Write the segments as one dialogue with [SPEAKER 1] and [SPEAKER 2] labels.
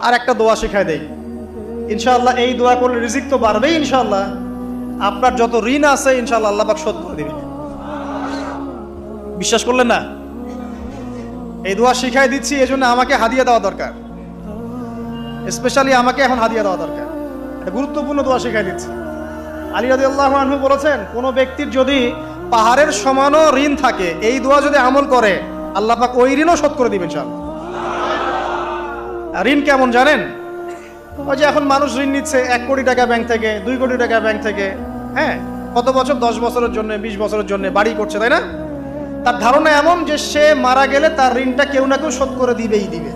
[SPEAKER 1] আর একটা দোয়া শিখাই দেই, ইনশাআল্লাহ এই দোয়া করলে রিজিক তো বাড়বেই ইনশাআল্লাহ, আপনার যত ঋণ আছে ইনশাআল্লাহ আল্লাহ পাক শোধ করে দিবেন। বিশ্বাস করলেন না? এই দোয়া শিখাই দিচ্ছি, এজন্য আমাকে হাদিয়া দেওয়া দরকার, স্পেশালি আমাকে এখন হাদিয়া দেওয়া দরকার। এটা গুরুত্বপূর্ণ দোয়া শিখাই দিচ্ছি। আলী রাদিয়াল্লাহু আনহু বলেছেন, কোন ব্যক্তির যদি পাহাড়ের সমানও ঋণ থাকে, এই দোয়া যদি আমল করে আল্লাহ পাক ওই ঋণও শোধ করে দিবেন ইনশাআল্লাহ। ঋণ কেমন জানেন? ওই যে এখন মানুষ ঋণ নিচ্ছে 1 কোটি টাকা ব্যাংক থেকে, 2 কোটি টাকা ব্যাংক থেকে, হ্যাঁ, কত বছর, 10 বছরের জন্য, 20 বছরের জন্য বাড়ি করছে, তাই না? তার ধারণা এমন যে সে মারা গেলে তার ঋণটা কেউ না কেউ শোধ করে দিবেই দিবে,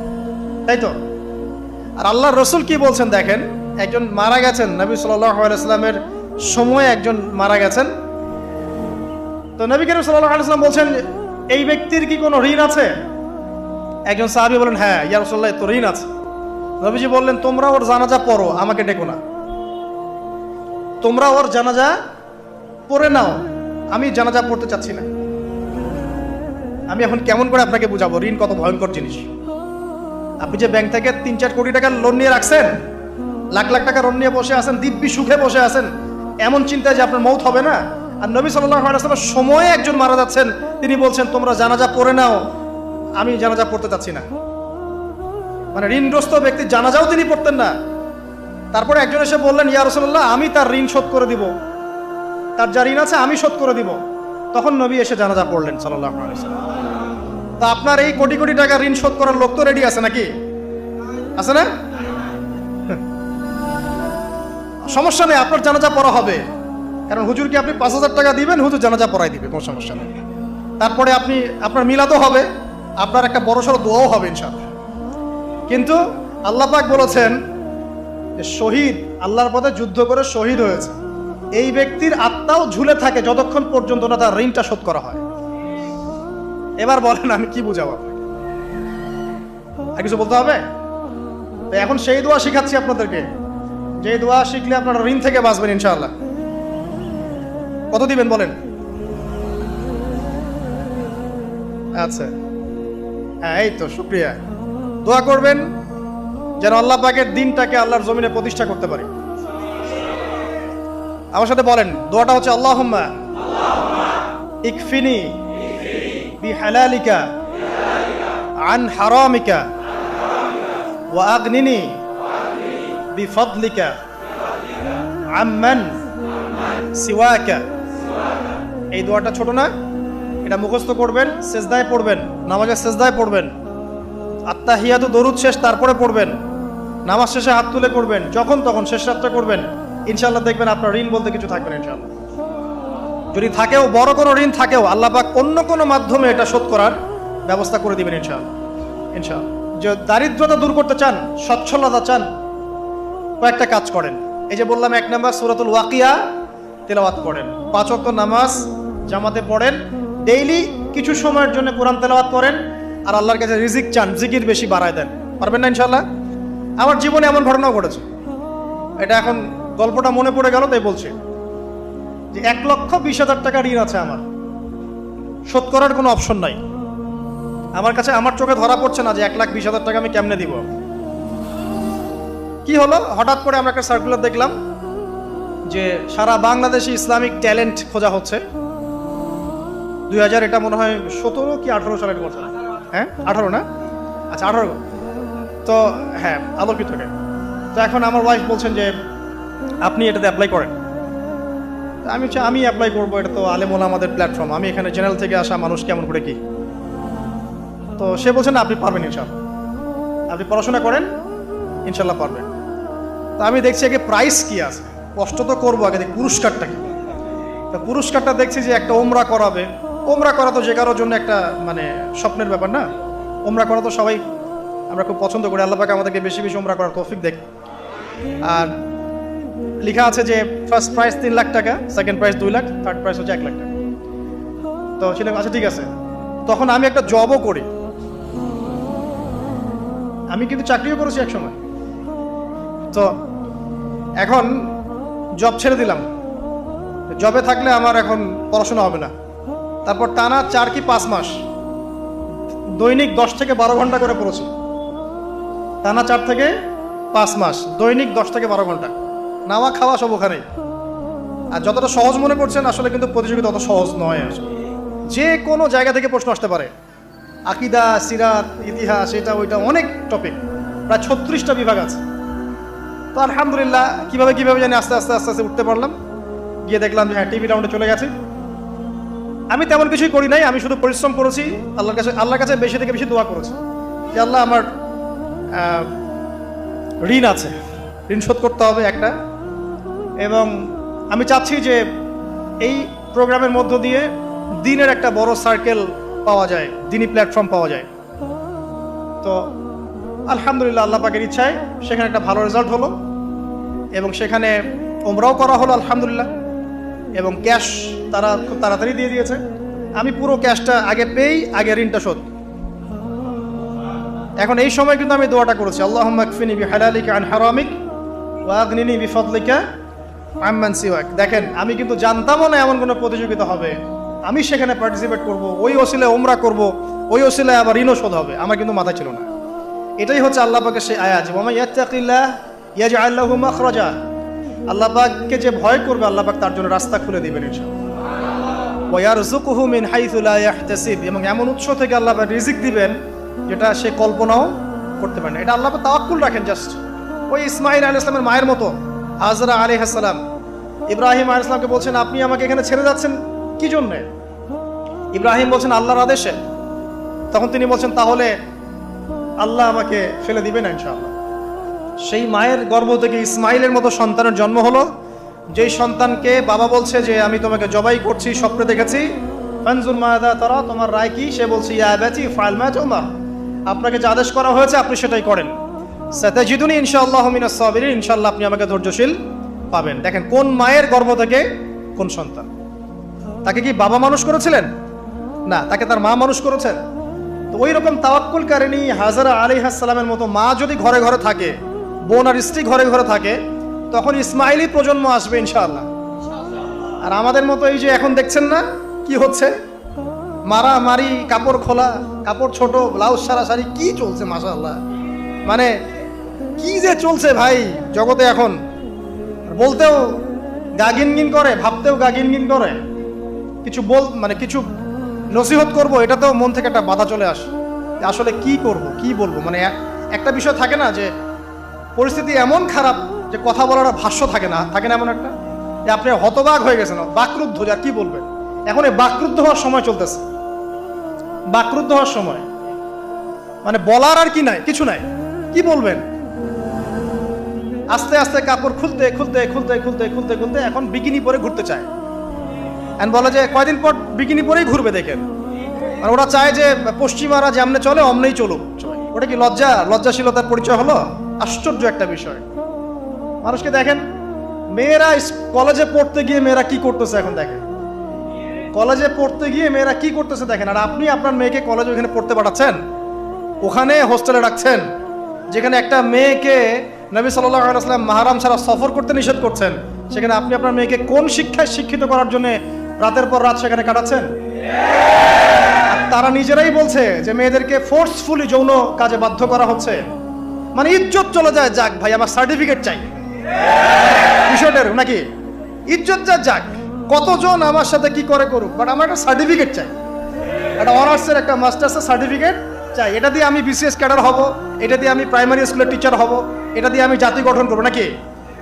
[SPEAKER 1] তাই তো? আর আল্লাহর রাসূল কি বলছেন দেখেন, একজন মারা গেছেন, নবী সাল্লাল্লাহু আলাইহি ওয়াসাল্লামের সময়ে একজন মারা গেছেন। তো নবী করিম সাল্লাল্লাহু আলাইহি ওয়াসাল্লাম বলছেন, এই ব্যক্তির কি কোনো ঋণ আছে? একজন সাহাবী বলেন, হ্যাঁ ইয়া রাসূলুল্লাহ, তো ঋণ আছে। নবীজি বললেন, তোমরা ওর জানাজা পড়ো, আমাকে ডেকো না। তোমরা ওর জানাজা পড়ে নাও, আমি জানাজা পড়তে চাচ্ছি না। আমি এখন কেমন করে আপনাকে বুঝাবো ঋণ কত ভয়ঙ্কর জিনিস? আপনি যে ব্যাংক থেকে 3-4 কোটি টাকার লোন নিয়ে রাখছেন, লাখ লাখ টাকা লোন নিয়ে বসে আছেন, দিব্যি সুখে বসে আছেন, এমন চিন্তায় যে আপনার মৌত হবে না। আর নবী সাল্লাল্লাহু আলাইহি ওয়াসাল্লামের সময়ে একজন মারা যাচ্ছেন, তিনি বলছেন তোমরা জানাজা পড়ে নাও, আমি জানাজা পড়তে চাচ্ছি না। মানে ঋণগ্রস্ত ব্যক্তি জানাজাও তিনি পড়তেন না। তারপরে একজন এসে বললেন, ইয়া রাসূলুল্লাহ, আমি তার ঋণ শোধ করে দিব, তার যা ঋণ আছে আমি শোধ করে দিব। তখন নবী এসে জানাজা পড়লেন সাল্লাল্লাহু আলাইহি ওয়াসাল্লাম। তা আপনার এই কোটি কোটি টাকা ঋণ শোধ করার লোক তো রেডি আছে নাকি? আছে না? সমস্যা নেই, আপনার জানাজা পড়া হবে, কারণ হুজুরকে আপনি 5,000 টাকা দিবেন, হুজুর জানাজা পড়াই দিবে, কোনো সমস্যা নেই। তারপরে আপনার মিলাদও হবে, আপনার একটা বড়সড় দোয়াও হবে ইনশাআল্লাহ। কিন্তু আল্লাহ পাক বলেছেন যে শহীদ, আল্লাহর পথে যুদ্ধ করে শহীদ হয়েছে, এই ব্যক্তির আত্মাও ঝুলে থাকে যতক্ষণ পর্যন্ত না তার ঋণটা শোধ করা হয়। এবার বলেন আমি কি বুঝাবো আপনাকে? আর কিছু বলতে হবে? তো এখন সেই দোয়া শিখাচ্ছি আপনাদেরকে, যে দোয়া শিখলে আপনারা ঋণ থেকে বাঁচবেন ইনশাআল্লাহ। কত দিবেন বলেন? আচ্ছা, হ্যাঁ, এই তো শুকরিয়া। দোয়া করবেন যেন আল্লাহ পাকের দিনটাকে আল্লাহর জমিনে প্রতিষ্ঠা করতে পারি। আমার সাথে বলেন, দোয়াটা হচ্ছে, আল্লাহুম্মা ইকফিনি বিহালালিকা আন হারামিকা ওয়া আগনিনি বিফদলিকা আম্মান সিওয়াকা। এই দোয়াটা ছোট না, এটা মুখস্থ করবেন, সেজদায় পড়বেন, নামাজের সেজদায় পড়বেন, আত্তাহিয়াতু দরুদ শেষ তারপরে পড়বেন, নামাজ শেষে হাত তুলে করবেন, যখন তখন শেষ রাতটা করবেন, ইনশাআল্লাহ দেখবেন আপনার ঋণ বলতে কিছু থাকবে না ইনশাআল্লাহ। যদি থাকেও, বড় কোনো ঋণ থাকেও, আল্লাহ পাক অন্য কোনো মাধ্যমে এটা শোধ করার ব্যবস্থা করে দিবেন ইনশাআল্লাহ। ইনশাআল্লাহ। যে দারিদ্রতা দূর করতে চান, সচ্ছলতা চান, কয়েকটা কাজ করেন। এই যে বললাম, 1 নাম্বার সূরাতুল ওয়াকিয়া তেলাওয়াত করেন, 5 ওয়াক্ত নামাজ জামাতে পড়েন, ডেইলি কিছু সময়ের জন্য কোরআন তেলাওয়াত করেন, আর আল্লাহর কাছে রিজিক চান, জিকির বেশি বাড়ায় দেন। পারবেন না ইনশাআল্লাহ? আমার জীবনে এমন ঘটনাও ঘটেছে, এটা এখন গল্পটা মনে পড়ে গেল তাই বলছি, যে 1,20,000 টাকা ঋণ আছে আমার, শোধ করার কোনো অপশন নাই আমার কাছে। আমার চোখে ধরা পড়ছে না যে 1,20,000 টাকা আমি কেমনে দিব। কি হলো, হঠাৎ করে আমরা একটা সার্কুলার দেখলাম যে সারা বাংলাদেশে ইসলামিক ট্যালেন্ট খোঁজা হচ্ছে। 2000, এটা মনে হয় 17 কি 18 সালের কথা, হ্যাঁ 18 না, আচ্ছা 18। তো হ্যাঁ, আলোকিত থাকে। তো এখন আমার ওয়াইফ বলছেন যে আপনি এটাতে অ্যাপ্লাই করেন। আমি অ্যাপ্লাই করবো, এটা তো আলেম ওলামাদের প্ল্যাটফর্ম, আমি এখানে জেনারেল থেকে আসা মানুষ, কেমন করে কি। তো সে বলছেন আপনি পারবেন ইনশাআল্লাহ, আপনি পড়াশোনা করেন, ইনশাআল্লাহ পারবেন। তো আমি দেখছি আগে প্রাইস কি আছে, কষ্ট তো করবো, আগে দেখি পুরস্কারটা কি। তো পুরস্কারটা দেখছি যে একটা ওমরা করাবে। ওমরা করা তো যে কারোর জন্য একটা মানে স্বপ্নের ব্যাপার না, ওমরা করা তো সবাই আমরা খুব পছন্দ করি। আল্লাহ পাক আমাদেরকে বেশি বেশি ওমরা করার তৌফিক দেখ। আর লেখা আছে যে ফার্স্ট প্রাইজ 3 লাখ টাকা, second prize 2 lakh, third prize হচ্ছে 1 লাখ টাকা। তো সেটা আচ্ছা ঠিক আছে। তখন আমি একটা জবও করি, আমি কিন্তু চাকরিও করেছি এক সময়। তো এখন জব ছেড়ে দিলাম, জবে থাকলে আমার এখন পড়াশোনা হবে না। তারপর টানা 4 কি 5 মাস দৈনিক 10 থেকে 12 ঘন্টা করে পড়েছি, টানা 4 থেকে 5 মাস, দৈনিক 10 থেকে 12 ঘন্টা, নাওয়া খাওয়া সব ওখানেই। আর যতটা সহজ মনে করছেন আসলে কিন্তু প্রতিযোগিতা অত সহজ নয়। আসলে যে কোনো জায়গা থেকে প্রশ্ন আসতে পারে, আকিদা, সিরাত, ইতিহাস, এটা ওইটা, অনেক টপিক, প্রায় 36টা বিভাগ আছে। তো আলহামদুলিল্লাহ কিভাবে জানি আস্তে আস্তে উঠতে পারলাম। গিয়ে দেখলাম যে হ্যাঁ, টিভি রাউন্ডে চলে গেছে। আমি তেমন কিছুই করি নাই, আমি শুধু পরিশ্রম করেছি, আল্লাহর কাছে বেশি থেকে বেশি দোয়া করেছি যে আল্লাহ, আমার ঋণ আছে, ঋণ শোধ করতে হবে একটা, এবং আমি চাচ্ছি যে এই প্রোগ্রামের মধ্য দিয়ে দিনের একটা বড় সার্কেল পাওয়া যায়, দিনী প্ল্যাটফর্ম পাওয়া যায়। তো আলহামদুলিল্লাহ আল্লাহ পাকের ইচ্ছায় সেখানে একটা ভালো রেজাল্ট হলো, এবং সেখানে ওমরাও করা হলো আলহামদুলিল্লাহ, এবং ক্যাশ তারা খুব তাড়াতাড়ি দিয়ে দিয়েছে। আমি পুরো ক্যাশটা আগে পেয়েই আগে ঋণটা শোধ। এখন এই সময় কিন্তু আমি দোয়াটা করেছি, আল্লাহুম্মা কফিনি বিহালালিকা আন হারামিক ওয়া আগনিনি বিফাদলিকা আম্মান সিওয়াক। দেখেন, আমি কিন্তু জানতামও না এমন কোনো প্রতিযোগিতা হবে, আমি সেখানে পার্টিসিপেট করব, ওই ওসিলায় ওমরা করব, ওই ওসিলায় আবার ঋণও শোধ হবে, আমার কিন্তু মাথায় ছিল না। এটাই হচ্ছে আল্লাহ পাকের সেই আয়াত, ওয়া মান ইয়াত্তাকিল্লাহ ইয়াজআল লাহু মাখরাজা। আল্লাহ পাককে যে ভয় করবে, আল্লাহ পাক তার জন্য রাস্তা খুলে দিবেন ইনশাআল্লাহ। ওয়া ইয়ারযুকুহু মিন হাইসু লা ইয়াহতাসিব, এবং এমন উৎস থেকে আল্লাহ পাক রিজিক দিবেন যেটা সে কল্পনাও করতে পারে না। এটা আল্লাহ পাক তাওয়াক্কুল রাখেন। জাস্ট ওই ইসমাঈল আলাইহিস সালামের মায়ের মতো, হাজরা আলাইহিস সালাম ইব্রাহিম আলাইহিস সালামকে বলছেন, আপনি আমাকে এখানে ছেড়ে যাচ্ছেন কি জন্যে? ইব্রাহিম বলছেন, আল্লাহর আদেশে। তখন তিনি বলছেন, তাহলে আল্লাহ আমাকে ফেলে দিবেন ইনশাআল্লাহ। সেই মায়ের গর্ভ থেকে ইসমাইলের মতো সন্তানের জন্ম হলো, যেই সন্তানকে বাবা বলছে যে আমি তোমাকে জবাই করছি, স্বপ্নে দেখেছি, ফানজুর মাযা তারা, তোমার রায় কি? সে বলছে, ইয়া আবাতি ফাআল মা তুমার, আপনাকে যে আদেশ করা হয়েছে আপনি সেটাই করেন। সাতাজিদুনি ইনশাআল্লাহু মিনাস সাবিরিন, ইনশাআল্লাহ আপনি আমাকে ধৈর্যশীল পাবেন। দেখেন কোন মায়ের গর্ভ থেকে কোন সন্তান। তাকে কি বাবা মানুষ করেছিলেন? না, তাকে তার মা মানুষ করেছেন। তো ওই রকম তাওয়াক্কুলকারিনী হাজরা আলাইহিস সালামের মতো মা যদি ঘরে ঘরে থাকে, বোন আর স্ত্রী ঘরে ঘরে থাকে, তখন ইসমাইলি প্রজন্ম আসবে ইনশাআল্লাহ। আর আমাদের মতো এই যে এখন দেখছেন না কি হচ্ছে, মারামারি, কাপড় খোলা, কাপড় ছোট, ব্লাউজ সারাসারি, কি চলছে মাশাআল্লাহ, মানে কি যে চলছে ভাই জগতে এখন, বলতেও গা গিনগিন করে, ভাবতেও গা গিনগিন করে। কিছু কিছু নসিহত করব, এটাতেও মন থেকে একটা বাধা চলে আসে, আসলে কি করব, কি বলবো। মানে একটা বিষয় থাকে না যে পরিস্থিতি এমন খারাপ যে কথা বলার ভাষ্য থাকে না এমন একটা, যে আপনি হতবাক হয়ে গেছেন, বাকরুদ্ধ, আর কি বলবেন। এখন এই বাকরুদ্ধ হওয়ার সময় চলতেছে, বাকরুদ্ধ হওয়ার সময়, মানে বলার আর কি নাই, কিছু নাই, কি বলবেন। আস্তে আস্তে কাপড় খুলতে খুলতে খুলতে খুলতে খুলতে খুলতে এখন বিকিনি পরে ঘুরতে চায়, এন্ড বলে যে কয়দিন পর বিকিনি পরেই ঘুরবে। দেখেন, আর ওরা চায় যে পশ্চিমারা যেমনে চলে অমনেই চলুক। ওটা কি লজ্জাশীলতার পরিচয় হলো? আশ্চর্য একটা বিষয়। মানুষকে দেখেন, মেয়েরা কলেজে পড়তে গিয়ে মেয়েরা কি করতেছে এখন দেখেন, কলেজে পড়তে গিয়ে মেয়েরা কি করতেছে দেখেন। আর আপনি আপনার মেয়েকে কলেজে ওখানে পড়তে পাঠাচ্ছেন, ওখানে হোস্টেলে রাখছেন, যেখানে একটা মেয়েকে নবী সাল্লাল্লাহু আলাইহি ওয়াসাল্লাম মাহরাম ছাড়া সফর করতে নিষেধ করছেন, সেখানে আপনি আপনার মেয়েকে কোন শিক্ষায় শিক্ষিত করার জন্য রাতের পর রাত সেখানে কাটাচ্ছেন? তারা নিজেরাই বলছে যে মেয়েদেরকে ফোর্সফুলি যৌন কাজে বাধ্য করা হচ্ছে। মানে ইজ্জত চলে যায়, যাক ভাই আমার সার্টিফিকেট চাই, বিষয়টার নাকি ইজ্জত যাক, কতজন আমার সাথে কি করে করুক, বাট আমার একটা সার্টিফিকেট চাই, একটা অনার্সের একটা মাস্টার্সের সার্টিফিকেট চাই। এটা দিয়ে আমি বিসিএস ক্যাডার হব, এটা দিয়ে আমি প্রাইমারি স্কুলের টিচার হব, এটা দিয়ে আমি জাতি গঠন করবো নাকি।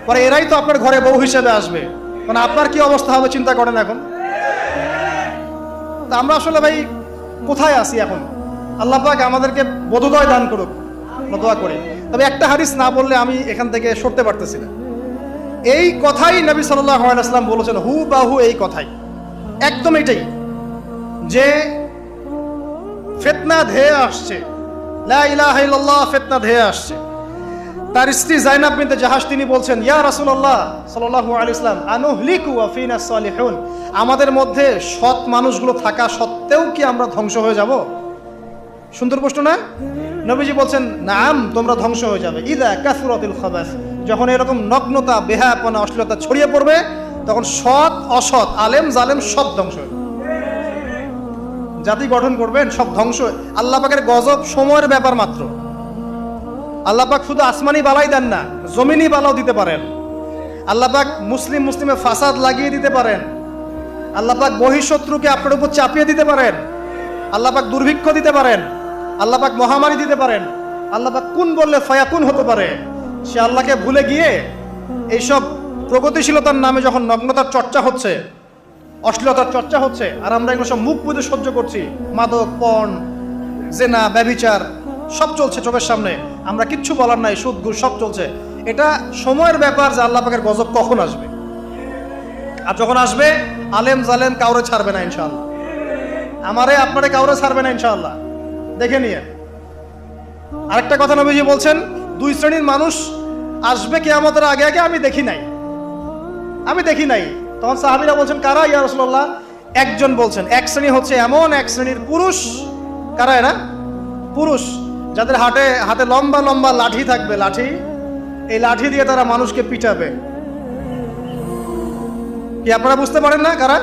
[SPEAKER 1] পরে এরাই তো আপনার ঘরে বউ হিসেবে আসবে, মানে আপনার কি অবস্থা হবে চিন্তা করেন এখন। তা আমরা আসলে ভাই কোথায় আছি এখন? আল্লাহ পাক আমাদেরকে বোধোদয় দান করুক, দোয়া করে। তবে একটা হাদিস না বললে আমি এখান থেকে সরতে পারতেছি না। এই কথাই নবী সাল্লাল্লাহু আলাইহি ওয়াসাল্লাম বলেছেন, হুবাহু এই কথাই, একদম এটাই, যে ফিতনা ধেয়ে আসছে, লা ইলাহা ইল্লাল্লাহ, ফিতনা ধেয়ে আসছে। তার স্ত্রী যায়নাব বিনতে জাহাশ তিনি বলছেন, ইয়া রাসূলুল্লাহ সাল্লাল্লাহু আলাইহি ওয়াসাল্লাম, আনুহলিকু ওয়া ফিনা সালিহুন, আমাদের মধ্যে সৎ মানুষগুলো থাকা সত্ত্বেও কি আমরা ধ্বংস হয়ে যাব? সুন্দর প্রশ্ন না? নবীজি বলছেন, নাম, তোমরা ধ্বংস হয়ে যাবে। ইদা কাসরাতিল খাবাস, যখন এরকম নগ্নতা, বেহায়াপনা, অশ্লীলতা ছড়িয়ে পড়বে, তখন সৎ অসৎ, আলেম জালেম সব ধ্বংস হবে। জাতি গঠন করবেন সব ধ্বংস। আল্লাহ পাকের গজব সময়ের ব্যাপার মাত্র। আল্লাহ পাক শুধু আসমানি বালাই দেন না, জমিনি বালাও দিতে পারেন। আল্লাহ পাক মুসলিমে ফাসাদ লাগিয়ে দিতে পারেন। আল্লাহ পাক বহিঃশত্রুকে আপনার উপর চাপিয়ে দিতে পারেন। আল্লাহ পাক দুর্ভিক্ষ দিতে পারেন। আল্লাহ পাক মহামারী দিতে পারেন। আল্লাহ পাক কুন বললে ফায়াকুন হতে পারে। সে আল্লাহকে ভুলে গিয়ে এইসব প্রগতিশীলতার নামে যখন নগ্নতার চর্চা হচ্ছে, অশ্লীলতার চর্চা হচ্ছে, আর আমরা এগুলো সব মুখ বুঝে সহ্য করছি, মাদক, পর্ন, জেনা, ব্যভিচার সব চলছে চোখের সামনে, আমরা কিচ্ছু বলার নাই, সুদ ঘুষ সব চলছে। এটা সময়ের ব্যাপার যে আল্লাহ পাকের গজব কখন আসবে। আর যখন আসবে আলেম জালেম কাউরে ছাড়বে না ইনশাআল্লাহ, আমারে আপনারে কাউরে ছাড়বে না ইনশাআল্লাহ, দেখে নিয়ে। আরেকটা কথা নবীজি বলছেন, দুই শ্রেণীর মানুষ আসবে কিয়ামতের আগে আগে, আমি দেখি নাই। তখন সাহাবীরা বলছেন, কারা ইয়া রাসূলুল্লাহ? একজন বলছেন, এক শ্রেণী হচ্ছে এমন এক শ্রেণীর পুরুষ। কারা এরা? পুরুষ, যাদের হাতে লম্বা লম্বা লাঠি থাকবে, লাঠি, এই লাঠি দিয়ে তারা মানুষকে পিটাবে। কি আপনারা বুঝতে পারেন না কারা?